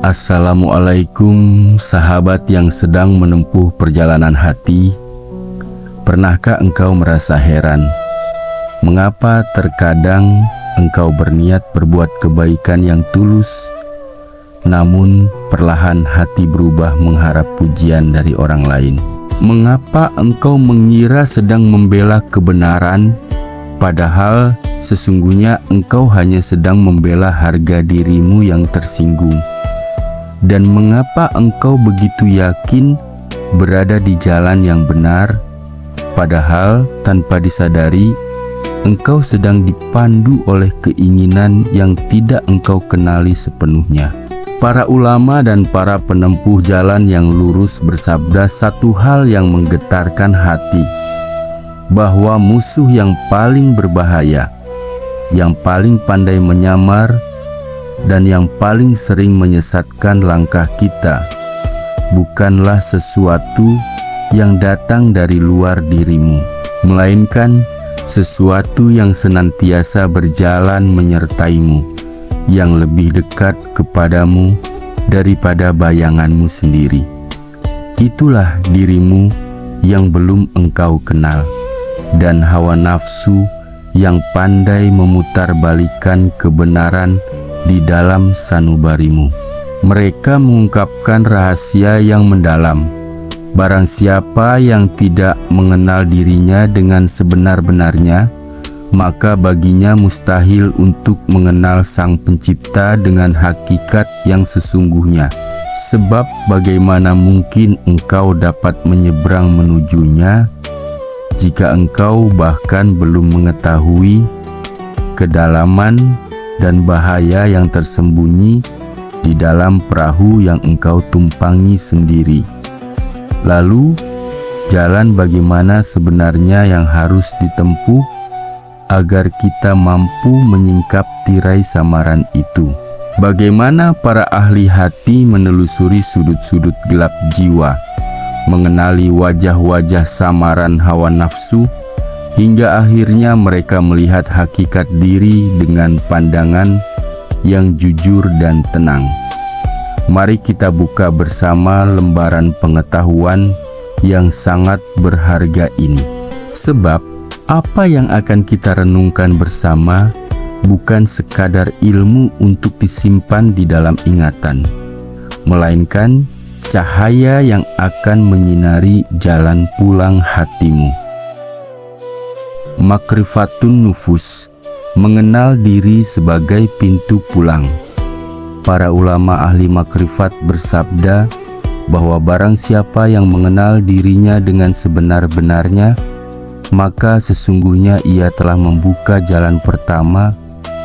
Assalamualaikum sahabat yang sedang menempuh perjalanan hati. Pernahkah engkau merasa heran? Mengapa terkadang engkau berniat berbuat kebaikan yang tulus, namun perlahan hati berubah mengharap pujian dari orang lain? Mengapa engkau mengira sedang membela kebenaran, padahal sesungguhnya engkau hanya sedang membela harga dirimu yang tersinggung? Dan mengapa engkau begitu yakin berada di jalan yang benar, padahal tanpa disadari engkau sedang dipandu oleh keinginan yang tidak engkau kenali sepenuhnya? Para ulama dan para penempuh jalan yang lurus bersabda satu hal yang menggetarkan hati, bahwa musuh yang paling berbahaya, yang paling pandai menyamar, dan yang paling sering menyesatkan langkah kita bukanlah sesuatu yang datang dari luar dirimu, melainkan sesuatu yang senantiasa berjalan menyertaimu, yang lebih dekat kepadamu daripada bayanganmu sendiri. Itulah dirimu yang belum engkau kenal, dan hawa nafsu yang pandai memutarbalikkan kebenaran di dalam sanubarimu. Mereka mengungkapkan rahasia yang mendalam. Barang siapa yang tidak mengenal dirinya dengan sebenar-benarnya, maka baginya mustahil untuk mengenal Sang Pencipta dengan hakikat yang sesungguhnya. Sebab bagaimana mungkin engkau dapat menyeberang menujunya jika engkau bahkan belum mengetahui kedalaman dan bahaya yang tersembunyi di dalam perahu yang engkau tumpangi sendiri. Lalu, jalan bagaimana sebenarnya yang harus ditempuh agar kita mampu menyingkap tirai samaran itu? Bagaimana para ahli hati menelusuri sudut-sudut gelap jiwa, mengenali wajah-wajah samaran hawa nafsu, hingga akhirnya mereka melihat hakikat diri dengan pandangan yang jujur dan tenang. Mari kita buka bersama lembaran pengetahuan yang sangat berharga ini. Sebab apa yang akan kita renungkan bersama bukan sekadar ilmu untuk disimpan di dalam ingatan, melainkan cahaya yang akan menyinari jalan pulang hatimu. Makrifatun nufus, mengenal diri sebagai pintu pulang. Para ulama ahli makrifat bersabda bahwa barang siapa yang mengenal dirinya dengan sebenar-benarnya, maka sesungguhnya ia telah membuka jalan pertama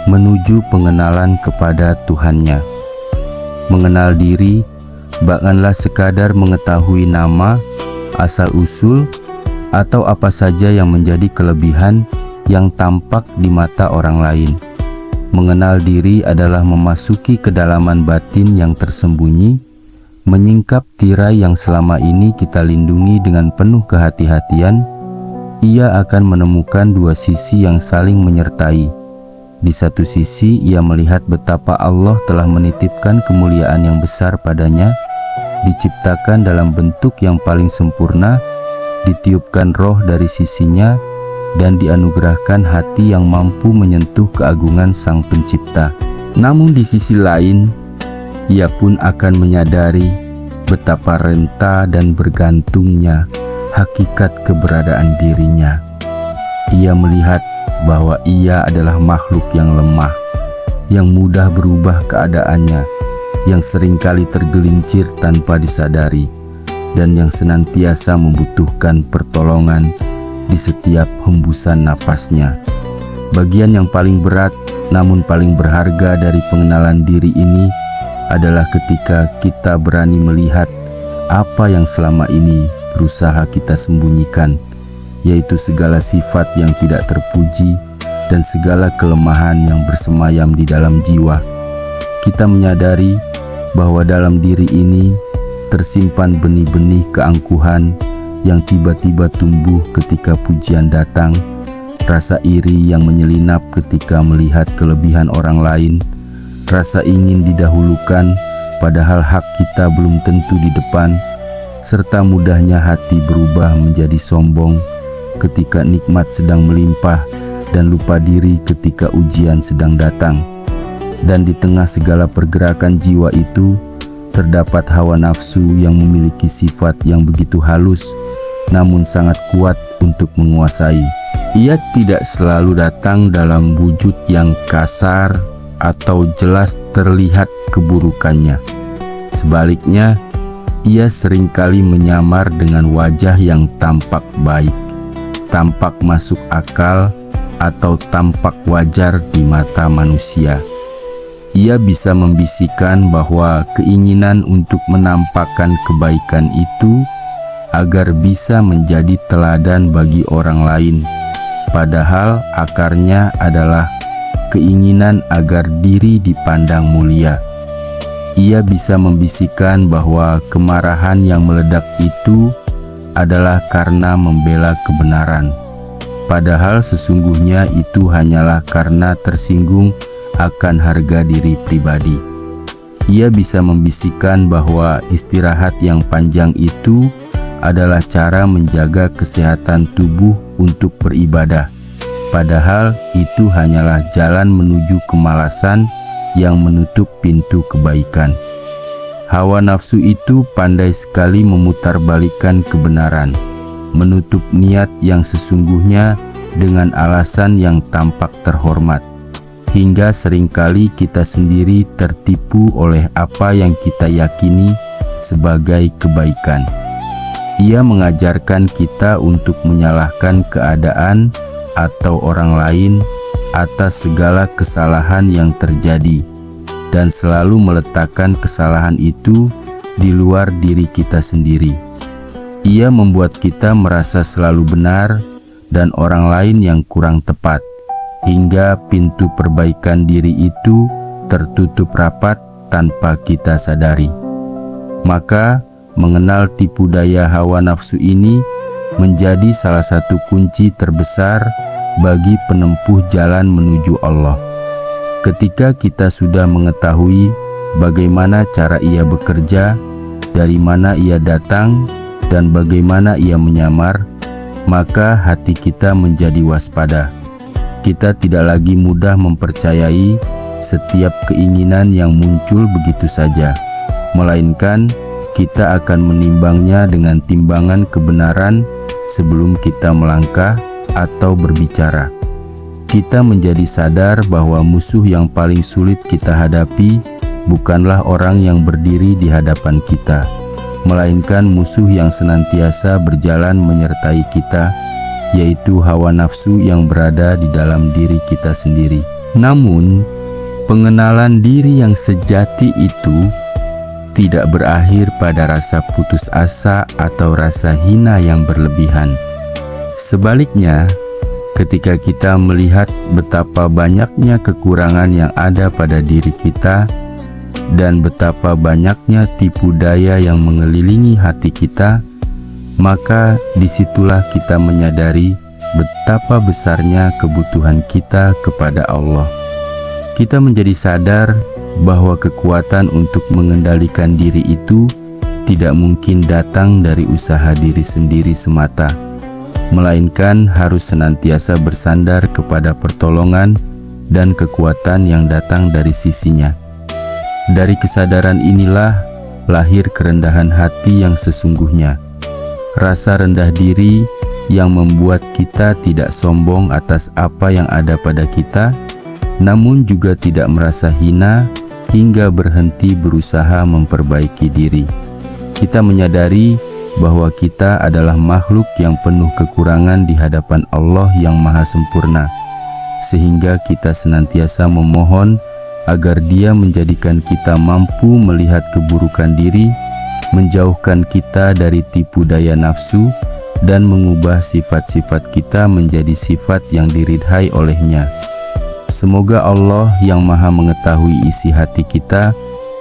menuju pengenalan kepada Tuhannya. Mengenal diri bukanlah sekadar mengetahui nama, asal-usul, atau apa saja yang menjadi kelebihan yang tampak di mata orang lain. Mengenal diri adalah memasuki kedalaman batin yang tersembunyi, menyingkap tirai yang selama ini kita lindungi dengan penuh kehati-hatian. Ia akan menemukan dua sisi yang saling menyertai. Di satu sisi, ia melihat betapa Allah telah menitipkan kemuliaan yang besar padanya, diciptakan dalam bentuk yang paling sempurna, ditiupkan roh dari sisinya, dan dianugerahkan hati yang mampu menyentuh keagungan Sang Pencipta. Namun di sisi lain, ia pun akan menyadari betapa renta dan bergantungnya hakikat keberadaan dirinya. Ia melihat bahwa ia adalah makhluk yang lemah, yang mudah berubah keadaannya, yang seringkali tergelincir tanpa disadari, dan yang senantiasa membutuhkan pertolongan di setiap hembusan napasnya. Bagian yang paling berat namun paling berharga dari pengenalan diri ini adalah ketika kita berani melihat apa yang selama ini berusaha kita sembunyikan, yaitu segala sifat yang tidak terpuji dan segala kelemahan yang bersemayam di dalam jiwa. Kita menyadari bahwa dalam diri ini tersimpan benih-benih keangkuhan yang tiba-tiba tumbuh ketika pujian datang, rasa iri yang menyelinap ketika melihat kelebihan orang lain, rasa ingin didahulukan padahal hak kita belum tentu di depan, serta mudahnya hati berubah menjadi sombong ketika nikmat sedang melimpah dan lupa diri ketika ujian sedang datang. Dan di tengah segala pergerakan jiwa itu, terdapat hawa nafsu yang memiliki sifat yang begitu halus, namun sangat kuat untuk menguasai. Ia tidak selalu datang dalam wujud yang kasar atau jelas terlihat keburukannya. Sebaliknya, ia seringkali menyamar dengan wajah yang tampak baik, tampak masuk akal, atau tampak wajar di mata manusia. Ia bisa membisikkan bahwa keinginan untuk menampakkan kebaikan itu agar bisa menjadi teladan bagi orang lain, padahal akarnya adalah keinginan agar diri dipandang mulia. Ia bisa membisikkan bahwa kemarahan yang meledak itu adalah karena membela kebenaran, padahal sesungguhnya itu hanyalah karena tersinggung akan harga diri pribadi. Ia bisa membisikkan bahwa istirahat yang panjang itu adalah cara menjaga kesehatan tubuh untuk beribadah, padahal itu hanyalah jalan menuju kemalasan yang menutup pintu kebaikan. Hawa nafsu itu pandai sekali memutarbalikkan kebenaran, menutup niat yang sesungguhnya dengan alasan yang tampak terhormat, hingga seringkali kita sendiri tertipu oleh apa yang kita yakini sebagai kebaikan. Ia mengajarkan kita untuk menyalahkan keadaan atau orang lain atas segala kesalahan yang terjadi, dan selalu meletakkan kesalahan itu di luar diri kita sendiri. Ia membuat kita merasa selalu benar dan orang lain yang kurang tepat, hingga pintu perbaikan diri itu tertutup rapat tanpa kita sadari. Maka, mengenal tipu daya hawa nafsu ini menjadi salah satu kunci terbesar bagi penempuh jalan menuju Allah. Ketika kita sudah mengetahui bagaimana cara ia bekerja, dari mana ia datang, dan bagaimana ia menyamar, maka hati kita menjadi waspada. Kita tidak lagi mudah mempercayai setiap keinginan yang muncul begitu saja, melainkan kita akan menimbangnya dengan timbangan kebenaran sebelum kita melangkah atau berbicara. Kita menjadi sadar bahwa musuh yang paling sulit kita hadapi bukanlah orang yang berdiri di hadapan kita, melainkan musuh yang senantiasa berjalan menyertai kita, yaitu hawa nafsu yang berada di dalam diri kita sendiri. Namun, pengenalan diri yang sejati itu tidak berakhir pada rasa putus asa atau rasa hina yang berlebihan. Sebaliknya, ketika kita melihat betapa banyaknya kekurangan yang ada pada diri kita dan betapa banyaknya tipu daya yang mengelilingi hati kita, maka disitulah kita menyadari betapa besarnya kebutuhan kita kepada Allah. Kita menjadi sadar bahwa kekuatan untuk mengendalikan diri itu tidak mungkin datang dari usaha diri sendiri semata, melainkan harus senantiasa bersandar kepada pertolongan dan kekuatan yang datang dari sisinya. Dari kesadaran inilah lahir kerendahan hati yang sesungguhnya. Rasa rendah diri yang membuat kita tidak sombong atas apa yang ada pada kita, namun juga tidak merasa hina hingga berhenti berusaha memperbaiki diri. Kita menyadari bahwa kita adalah makhluk yang penuh kekurangan di hadapan Allah yang Maha Sempurna, sehingga kita senantiasa memohon agar Dia menjadikan kita mampu melihat keburukan diri, menjauhkan kita dari tipu daya nafsu, dan mengubah sifat-sifat kita menjadi sifat yang diridhai olehnya. Semoga Allah yang Maha mengetahui isi hati kita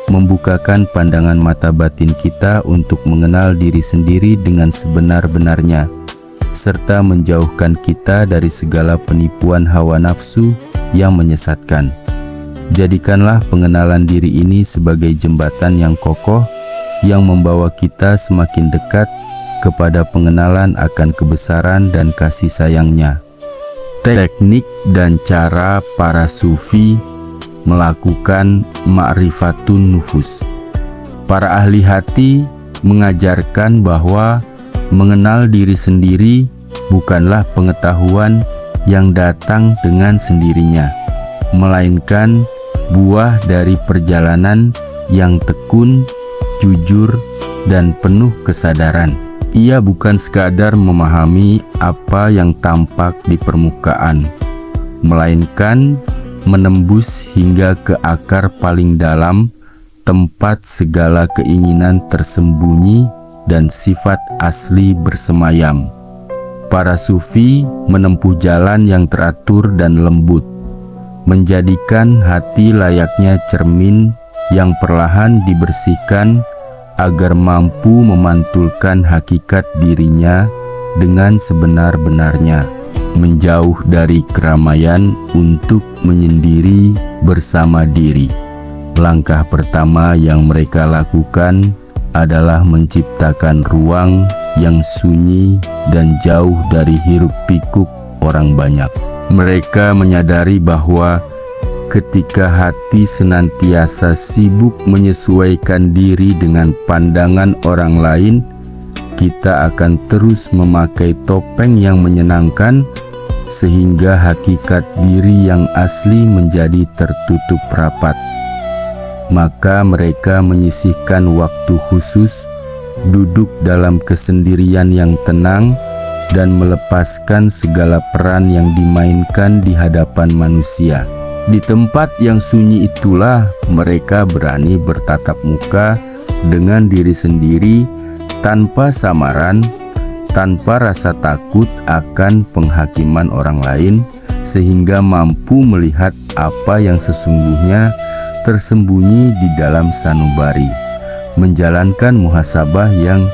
membukakan pandangan mata batin kita untuk mengenal diri sendiri dengan sebenar-benarnya, serta menjauhkan kita dari segala penipuan hawa nafsu yang menyesatkan. Jadikanlah pengenalan diri ini sebagai jembatan yang kokoh yang membawa kita semakin dekat kepada pengenalan akan kebesaran dan kasih sayangnya. Teknik dan cara para sufi melakukan ma'rifatun nufus. Para ahli hati mengajarkan bahwa mengenal diri sendiri bukanlah pengetahuan yang datang dengan sendirinya, melainkan buah dari perjalanan yang tekun, jujur, dan penuh kesadaran. Ia bukan sekadar memahami apa yang tampak di permukaan, melainkan menembus hingga ke akar paling dalam, tempat segala keinginan tersembunyi dan sifat asli bersemayam. Para sufi menempuh jalan yang teratur dan lembut, menjadikan hati layaknya cermin yang perlahan dibersihkan agar mampu memantulkan hakikat dirinya dengan sebenar-benarnya, menjauh dari keramaian untuk menyendiri bersama diri. Langkah pertama yang mereka lakukan adalah menciptakan ruang yang sunyi dan jauh dari hiruk-pikuk orang banyak. Mereka menyadari bahwa ketika hati senantiasa sibuk menyesuaikan diri dengan pandangan orang lain, kita akan terus memakai topeng yang menyenangkan sehingga hakikat diri yang asli menjadi tertutup rapat. Maka mereka menyisihkan waktu khusus, duduk dalam kesendirian yang tenang, dan melepaskan segala peran yang dimainkan di hadapan manusia. Di tempat yang sunyi itulah mereka berani bertatap muka dengan diri sendiri tanpa samaran, tanpa rasa takut akan penghakiman orang lain, sehingga mampu melihat apa yang sesungguhnya tersembunyi di dalam sanubari, menjalankan muhasabah yang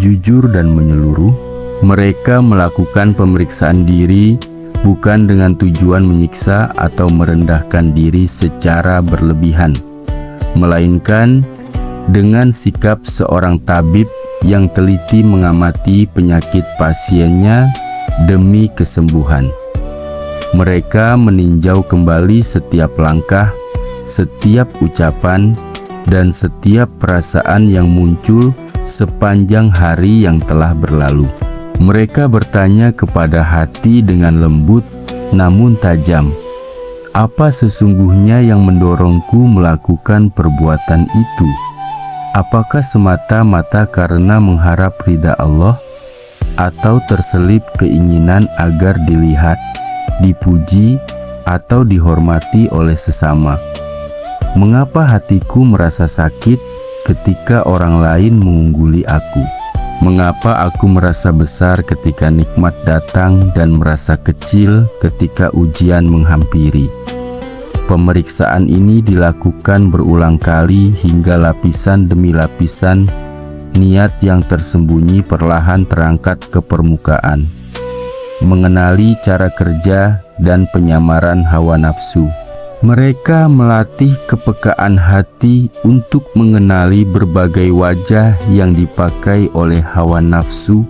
jujur dan menyeluruh. Mereka melakukan pemeriksaan diri bukan dengan tujuan menyiksa atau merendahkan diri secara berlebihan, melainkan dengan sikap seorang tabib yang teliti mengamati penyakit pasiennya demi kesembuhan. Mereka meninjau kembali setiap langkah, setiap ucapan, dan setiap perasaan yang muncul sepanjang hari yang telah berlalu. Mereka bertanya kepada hati dengan lembut namun tajam, apa sesungguhnya yang mendorongku melakukan perbuatan itu? Apakah semata-mata karena mengharap ridha Allah, atau terselip keinginan agar dilihat, dipuji, atau dihormati oleh sesama? Mengapa hatiku merasa sakit ketika orang lain mengungguli aku? Mengapa aku merasa besar ketika nikmat datang dan merasa kecil ketika ujian menghampiri? Pemeriksaan ini dilakukan berulang kali hingga lapisan demi lapisan niat yang tersembunyi perlahan terangkat ke permukaan. Mengenali cara kerja dan penyamaran hawa nafsu. Mereka melatih kepekaan hati untuk mengenali berbagai wajah yang dipakai oleh hawa nafsu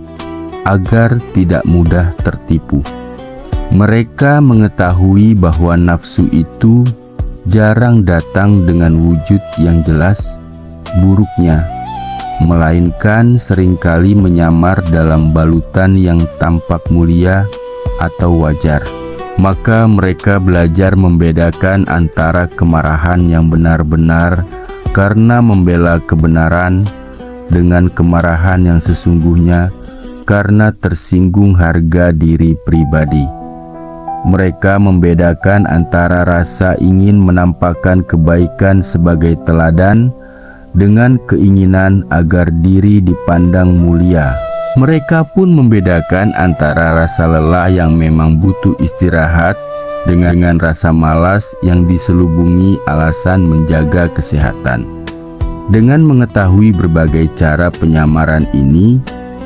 agar tidak mudah tertipu. Mereka mengetahui bahwa nafsu itu jarang datang dengan wujud yang jelas buruknya, melainkan seringkali menyamar dalam balutan yang tampak mulia atau wajar. Maka mereka belajar membedakan antara kemarahan yang benar-benar karena membela kebenaran dengan kemarahan yang sesungguhnya karena tersinggung harga diri pribadi. Mereka membedakan antara rasa ingin menampakkan kebaikan sebagai teladan dengan keinginan agar diri dipandang mulia. Mereka pun membedakan antara rasa lelah yang memang butuh istirahat dengan rasa malas yang diselubungi alasan menjaga kesehatan. Dengan mengetahui berbagai cara penyamaran ini,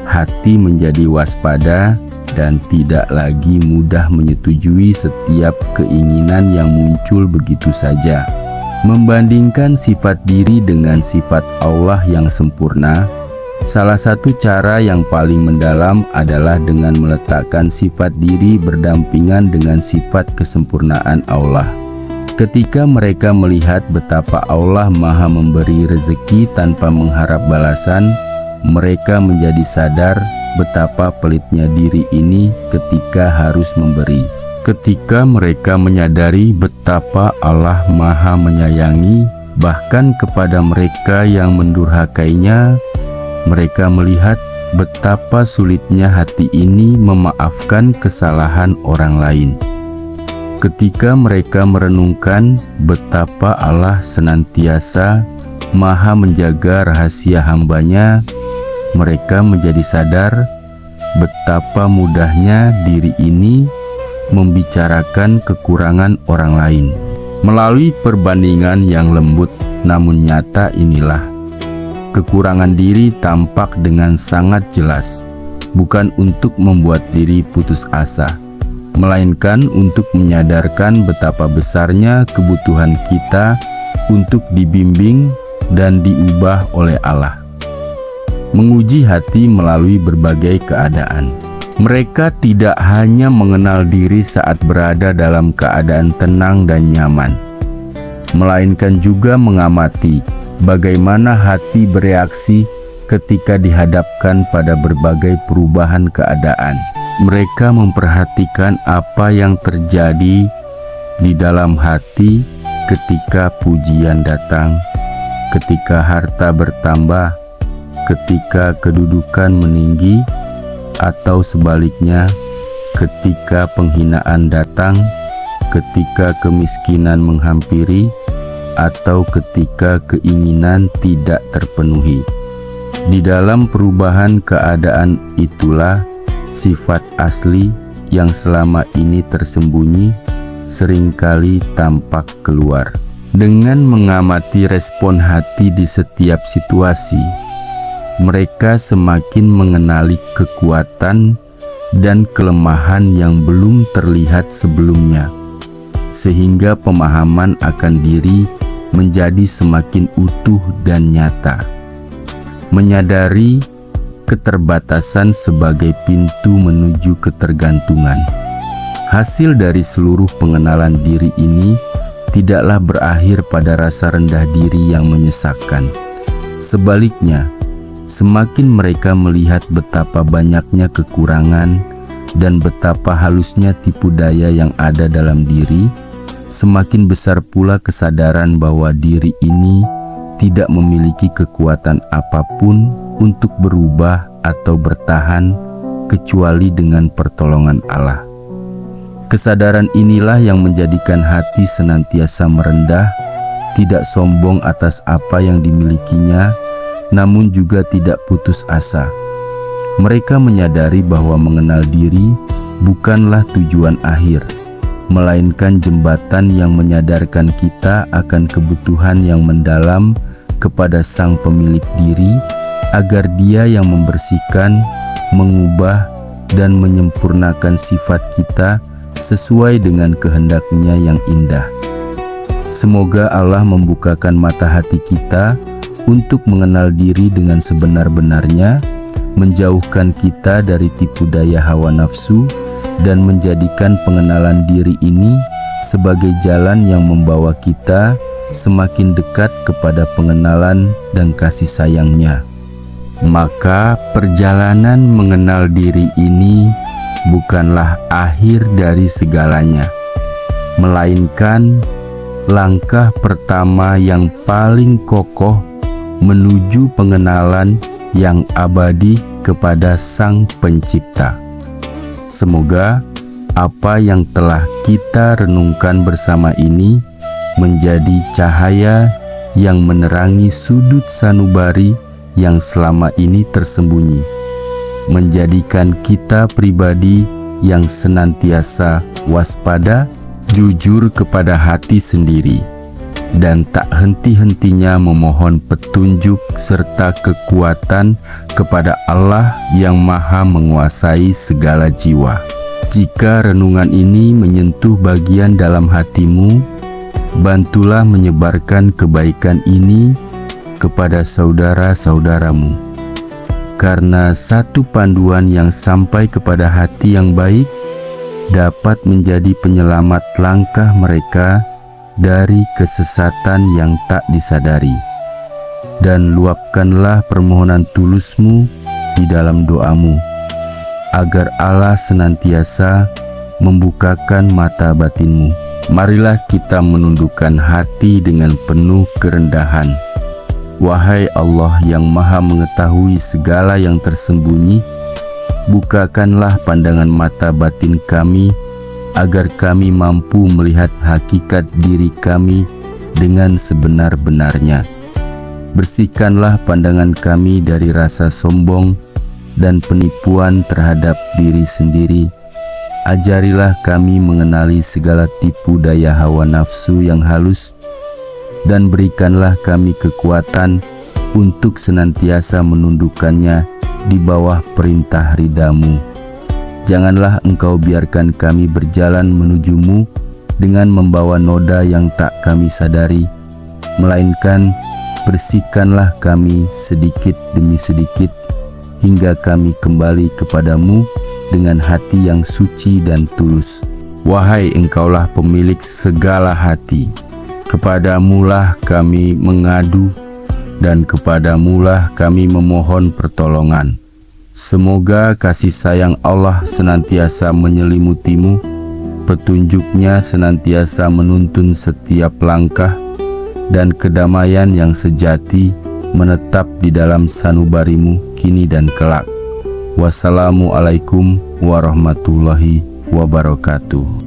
hati menjadi waspada dan tidak lagi mudah menyetujui setiap keinginan yang muncul begitu saja. Membandingkan sifat diri dengan sifat Allah yang sempurna, salah satu cara yang paling mendalam adalah dengan meletakkan sifat diri berdampingan dengan sifat kesempurnaan Allah. Ketika mereka melihat betapa Allah Maha memberi rezeki tanpa mengharap balasan, mereka menjadi sadar betapa pelitnya diri ini ketika harus memberi. Ketika mereka menyadari betapa Allah Maha menyayangi bahkan kepada mereka yang mendurhakainya, mereka melihat betapa sulitnya hati ini memaafkan kesalahan orang lain. Ketika mereka merenungkan betapa Allah senantiasa Maha menjaga rahasia hamba-Nya, mereka menjadi sadar betapa mudahnya diri ini membicarakan kekurangan orang lain. Melalui perbandingan yang lembut namun nyata inilah, kekurangan diri tampak dengan sangat jelas, bukan untuk membuat diri putus asa, melainkan untuk menyadarkan betapa besarnya kebutuhan kita untuk dibimbing dan diubah oleh Allah. Menguji hati melalui berbagai keadaan. Mereka tidak hanya mengenal diri saat berada dalam keadaan tenang dan nyaman, melainkan juga mengamati bagaimana hati bereaksi ketika dihadapkan pada berbagai perubahan keadaan. Mereka memperhatikan apa yang terjadi di dalam hati ketika pujian datang, ketika harta bertambah, ketika kedudukan meninggi, atau sebaliknya, ketika penghinaan datang, ketika kemiskinan menghampiri, atau ketika keinginan tidak terpenuhi. Di dalam perubahan keadaan itulah sifat asli yang selama ini tersembunyi seringkali tampak keluar. Dengan mengamati respon hati di setiap situasi, mereka semakin mengenali kekuatan dan kelemahan yang belum terlihat sebelumnya, sehingga pemahaman akan diri menjadi semakin utuh dan nyata. Menyadari keterbatasan sebagai pintu menuju ketergantungan. Hasil dari seluruh pengenalan diri ini tidaklah berakhir pada rasa rendah diri yang menyesakkan. Sebaliknya, semakin mereka melihat betapa banyaknya kekurangan dan betapa halusnya tipu daya yang ada dalam diri, semakin besar pula kesadaran bahwa diri ini tidak memiliki kekuatan apapun untuk berubah atau bertahan kecuali dengan pertolongan Allah. Kesadaran inilah yang menjadikan hati senantiasa merendah, tidak sombong atas apa yang dimilikinya, namun juga tidak putus asa. Mereka menyadari bahwa mengenal diri bukanlah tujuan akhir, melainkan jembatan yang menyadarkan kita akan kebutuhan yang mendalam kepada Sang Pemilik diri, agar Dia yang membersihkan, mengubah, dan menyempurnakan sifat kita sesuai dengan kehendak-Nya yang indah. Semoga Allah membukakan mata hati kita untuk mengenal diri dengan sebenar-benarnya, menjauhkan kita dari tipu daya hawa nafsu, dan menjadikan pengenalan diri ini sebagai jalan yang membawa kita semakin dekat kepada pengenalan dan kasih sayang-Nya. Maka perjalanan mengenal diri ini bukanlah akhir dari segalanya, melainkan langkah pertama yang paling kokoh menuju pengenalan yang abadi kepada Sang Pencipta. Semoga apa yang telah kita renungkan bersama ini menjadi cahaya yang menerangi sudut sanubari yang selama ini tersembunyi, menjadikan kita pribadi yang senantiasa waspada, jujur kepada hati sendiri, dan tak henti-hentinya memohon petunjuk serta kekuatan kepada Allah yang Maha menguasai segala jiwa. Jika renungan ini menyentuh bagian dalam hatimu, bantulah menyebarkan kebaikan ini kepada saudara-saudaramu. Karena satu panduan yang sampai kepada hati yang baik dapat menjadi penyelamat langkah mereka dari kesesatan yang tak disadari. Dan luapkanlah permohonan tulusmu di dalam doamu, agar Allah senantiasa membukakan mata batinmu. Marilah kita menundukkan hati dengan penuh kerendahan. Wahai Allah yang Maha mengetahui segala yang tersembunyi, bukakanlah pandangan mata batin kami, agar kami mampu melihat hakikat diri kami dengan sebenar-benarnya. Bersihkanlah pandangan kami dari rasa sombong dan penipuan terhadap diri sendiri. Ajarilah kami mengenali segala tipu daya hawa nafsu yang halus, dan berikanlah kami kekuatan untuk senantiasa menundukkannya di bawah perintah ridha-Mu. Janganlah Engkau biarkan kami berjalan menuju-Mu dengan membawa noda yang tak kami sadari, melainkan bersihkanlah kami sedikit demi sedikit, hingga kami kembali kepadamu dengan hati yang suci dan tulus. Wahai Engkaulah pemilik segala hati, kepadamulah kami mengadu, dan kepadamulah kami memohon pertolongan. Semoga kasih sayang Allah senantiasa menyelimutimu, petunjuknya senantiasa menuntun setiap langkah, dan kedamaian yang sejati menetap di dalam sanubarimu kini dan kelak. Wassalamualaikum warahmatullahi wabarakatuh.